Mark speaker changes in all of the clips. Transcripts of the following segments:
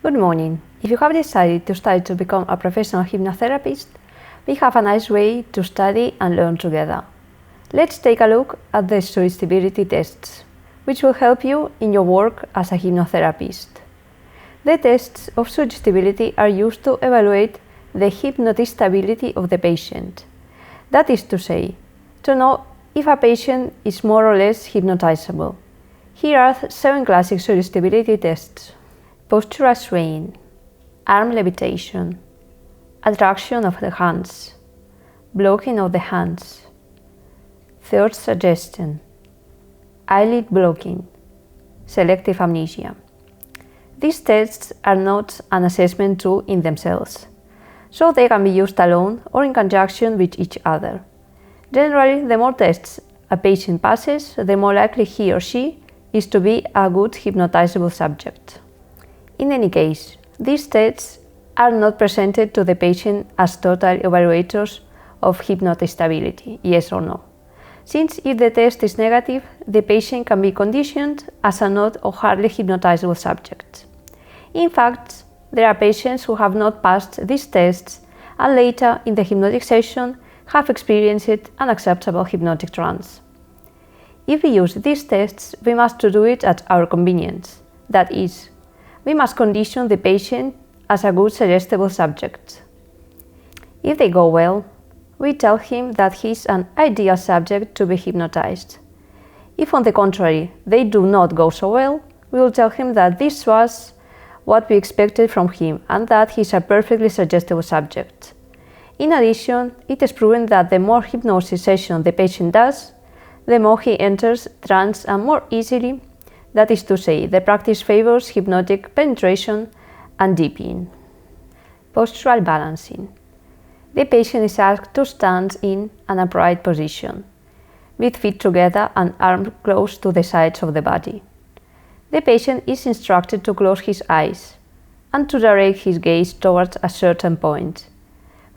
Speaker 1: Good morning. If you have decided to study to become a professional hypnotherapist, we have a nice way to study and learn together. Let's take a look at the suggestibility tests, which will help you in your work as a hypnotherapist. The tests of suggestibility are used to evaluate the hypnotizability of the patient. That is to say, to know if a patient is more or less hypnotizable. Here are 7 classic suggestibility tests: postural swaying, arm levitation, attraction of the hands, blocking of the hands, third suggestion, eyelid blocking, selective amnesia. These tests are not an assessment tool in themselves, so they can be used alone or in conjunction with each other. Generally, the more tests a patient passes, the more likely he or she is to be a good hypnotizable subject. In any case, these tests are not presented to the patient as total evaluators of hypnotizability, yes or no, since if the test is negative, the patient can be conditioned as a not or hardly hypnotizable subject. In fact, there are patients who have not passed these tests and later in the hypnotic session have experienced an acceptable hypnotic trance. If we use these tests, we must do it at our convenience. That is, we must condition the patient as a good suggestible subject. If they go well, we tell him that he is an ideal subject to be hypnotized. If on the contrary they do not go so well, we will tell him that this was what we expected from him and that he is a perfectly suggestible subject. In addition, it is proven that the more hypnosis session the patient does, the more he enters trance and more easily. That is to say, the practice favors hypnotic penetration and deepening. Postural balancing. The patient is asked to stand in an upright position, with feet together and arms close to the sides of the body. The patient is instructed to close his eyes and to direct his gaze towards a certain point.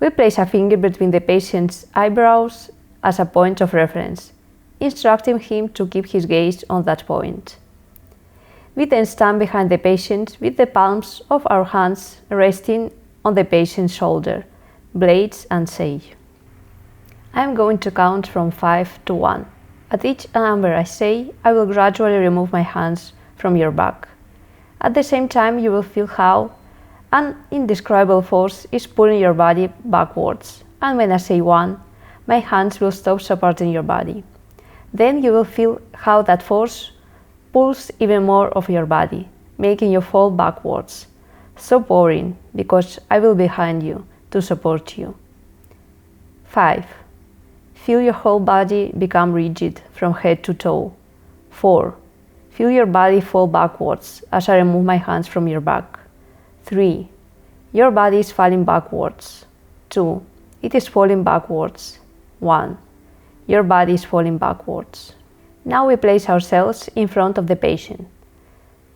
Speaker 1: We place a finger between the patient's eyebrows as a point of reference, instructing him to keep his gaze on that point. We then stand behind the patient with the palms of our hands resting on the patient's shoulder, blades, and say, I am going to count from 5 to 1. At each number I say, I will gradually remove my hands from your back. At the same time, you will feel how an indescribable force is pulling your body backwards, and when I say 1, my hands will stop supporting your body. Then you will feel how that force pulls even more of your body, making you fall backwards. Stop worrying, because I will be behind you to support you. 5. Feel your whole body become rigid from head to toe. 4. Feel your body fall backwards as I remove my hands from your back. 3. Your body is falling backwards. 2. It is falling backwards. 1. Your body is falling backwards. Now we place ourselves in front of the patient,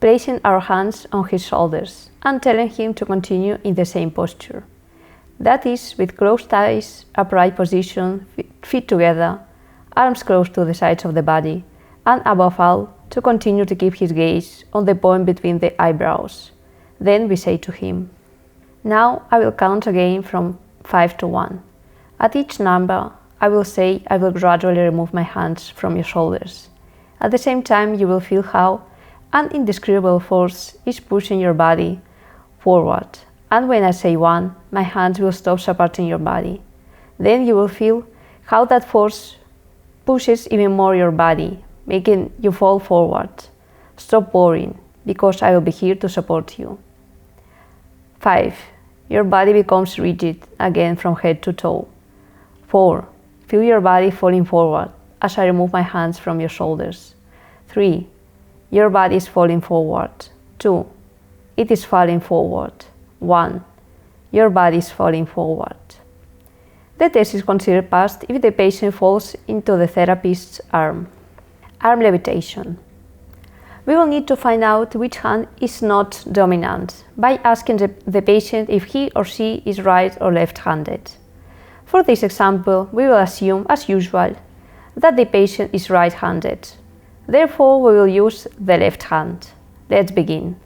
Speaker 1: placing our hands on his shoulders and telling him to continue in the same posture. That is, with closed eyes, upright position, feet together, arms close to the sides of the body, and above all, to continue to keep his gaze on the point between the eyebrows. Then we say to him, now I will count again from 5 to 1. At each number, I will say, I will gradually remove my hands from your shoulders. At the same time, you will feel how an indescribable force is pushing your body forward. And when I say 1, my hands will stop supporting your body. Then you will feel how that force pushes even more your body, making you fall forward. Stop worrying, because I will be here to support you. 5. Your body becomes rigid again from head to toe. 4. Feel your body falling forward as I remove my hands from your shoulders. 3. Your body is falling forward. 2. It is falling forward. 1. Your body is falling forward. The test is considered passed if the patient falls into the therapist's arm. Arm levitation. We will need to find out which hand is not dominant by asking the patient if he or she is right or left-handed. For this example, we will assume, as usual, that the patient is right-handed. Therefore, we will use the left hand. Let's begin.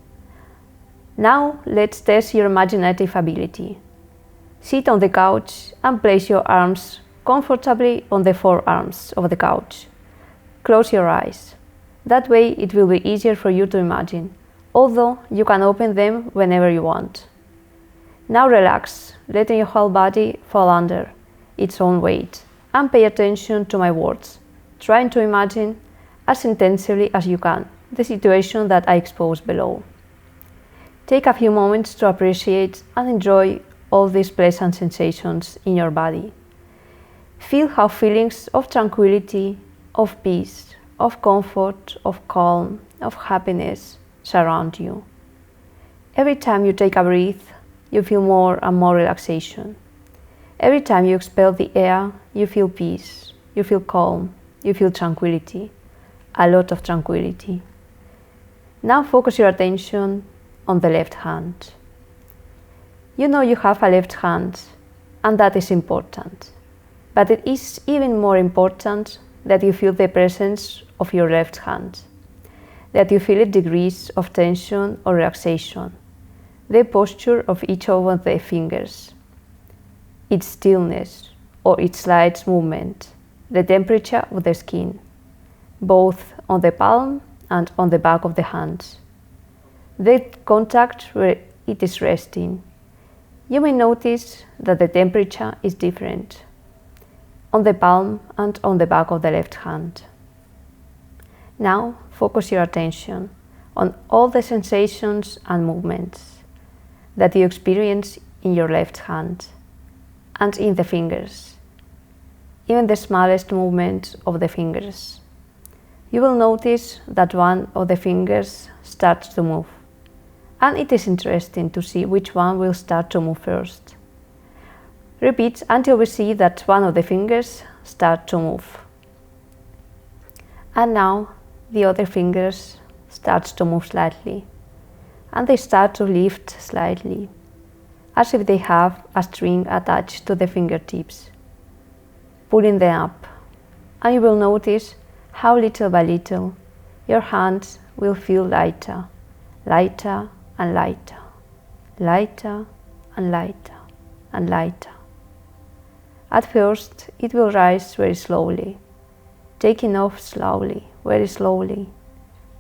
Speaker 1: Now let's test your imaginative ability. Sit on the couch and place your arms comfortably on the forearms of the couch. Close your eyes. That way it will be easier for you to imagine, although you can open them whenever you want. Now relax, letting your whole body fall under its own weight, and pay attention to my words, trying to imagine as intensively as you can the situation that I expose below. Take a few moments to appreciate and enjoy all these pleasant sensations in your body. Feel how feelings of tranquility, of peace, of comfort, of calm, of happiness surround you. Every time you take a breath, you feel more and more relaxation. Every time you expel the air, you feel peace, you feel calm, you feel tranquility, a lot of tranquility. Now focus your attention on the left hand. You know you have a left hand, and that is important. But it is even more important that you feel the presence of your left hand, that you feel its degrees of tension or relaxation, the posture of each of the fingers, its stillness or its slight movement, the temperature of the skin, both on the palm and on the back of the hands, the contact where it is resting. You may notice that the temperature is different on the palm and on the back of the left hand. Now focus your attention on all the sensations and movements that you experience in your left hand and in the fingers, even the smallest movement of the fingers. You will notice that one of the fingers starts to move, and it is interesting to see which one will start to move first. Repeat until we see that one of the fingers start to move. And now the other fingers start to move slightly, and they start to lift slightly, as if they have a string attached to the fingertips, pulling them up. And you will notice how little by little your hands will feel lighter, lighter and lighter, lighter and lighter and lighter. At first, it will rise very slowly, taking off slowly, very slowly.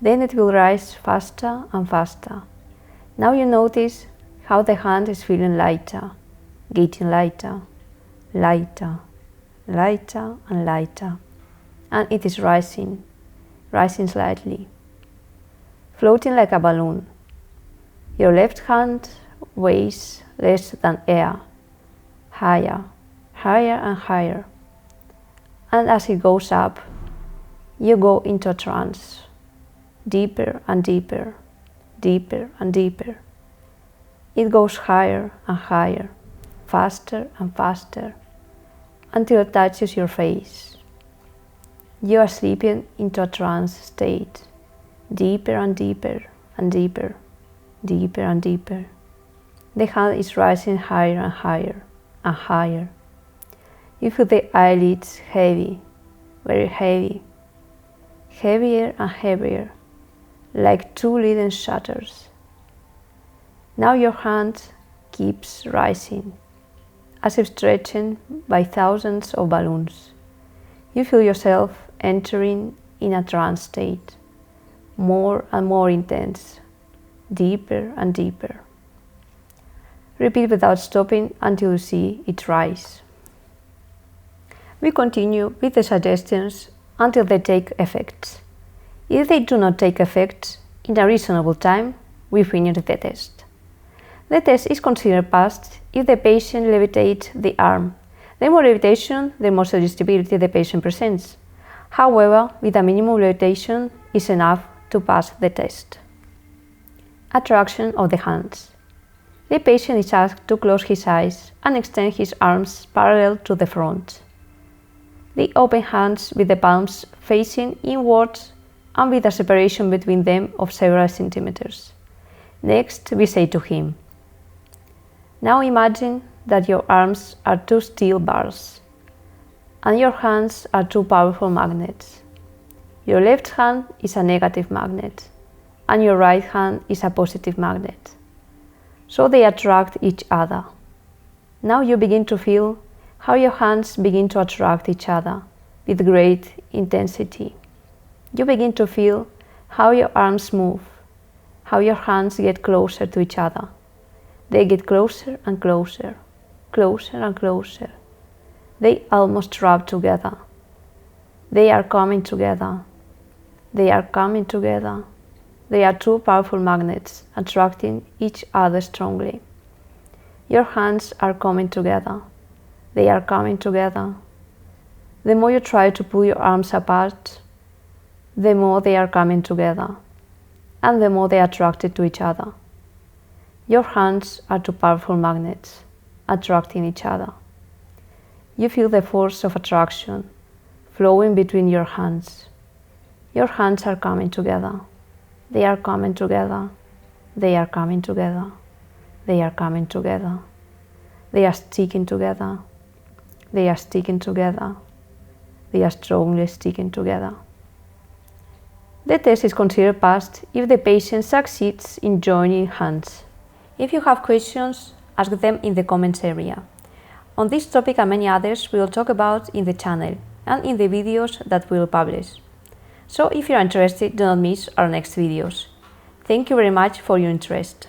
Speaker 1: Then it will rise faster and faster. Now you notice how the hand is feeling lighter, getting lighter, lighter, lighter and lighter. And it is rising, rising slightly, floating like a balloon. Your left hand weighs less than air, higher, higher and higher. And as it goes up, you go into a trance, deeper and deeper, deeper and deeper. It goes higher and higher, faster and faster, until it touches your face. You are slipping into a trance state, deeper and deeper and deeper, deeper and deeper. The hand is rising higher and higher and higher. You feel the eyelids heavy, very heavy, heavier and heavier, like two leaden shutters. Now your hand keeps rising, as if stretching by thousands of balloons. You feel yourself entering in a trance state, more and more intense, deeper and deeper. Repeat without stopping until you see it rise. We continue with the suggestions until they take effect. If they do not take effect in a reasonable time, we finish the test. The test is considered passed if the patient levitates the arm. The more levitation, the more suggestibility the patient presents. However, with a minimum levitation is enough to pass the test. Attraction of the hands. The patient is asked to close his eyes and extend his arms parallel to the front. The open hands with the palms facing inwards and with a separation between them of several centimeters. Next, we say to him, "Now imagine that your arms are two steel bars and your hands are two powerful magnets. Your left hand is a negative magnet and your right hand is a positive magnet. so they attract each other. Now you begin to feel how your hands begin to attract each other with great intensity. You begin to feel how your arms move, how your hands get closer to each other. They get closer and closer, closer and closer. They almost rub together. They are coming together. They are coming together. They are two powerful magnets attracting each other strongly. Your hands are coming together. They are coming together. The more you try to pull your arms apart, the more they are coming together, and the more they are attracted to each other. Your hands are two powerful magnets attracting each other. You feel the force of attraction flowing between your hands. Your hands are coming together. They are coming together. They are coming together. They are coming together. They are sticking together. They are sticking together. They are strongly sticking together. The test is considered passed if the patient succeeds in joining hands. If you have questions, ask them in the comments area. On this topic and many others we will talk about in the channel and in the videos that we will publish. So if you are interested, do not miss our next videos. Thank you very much for your interest.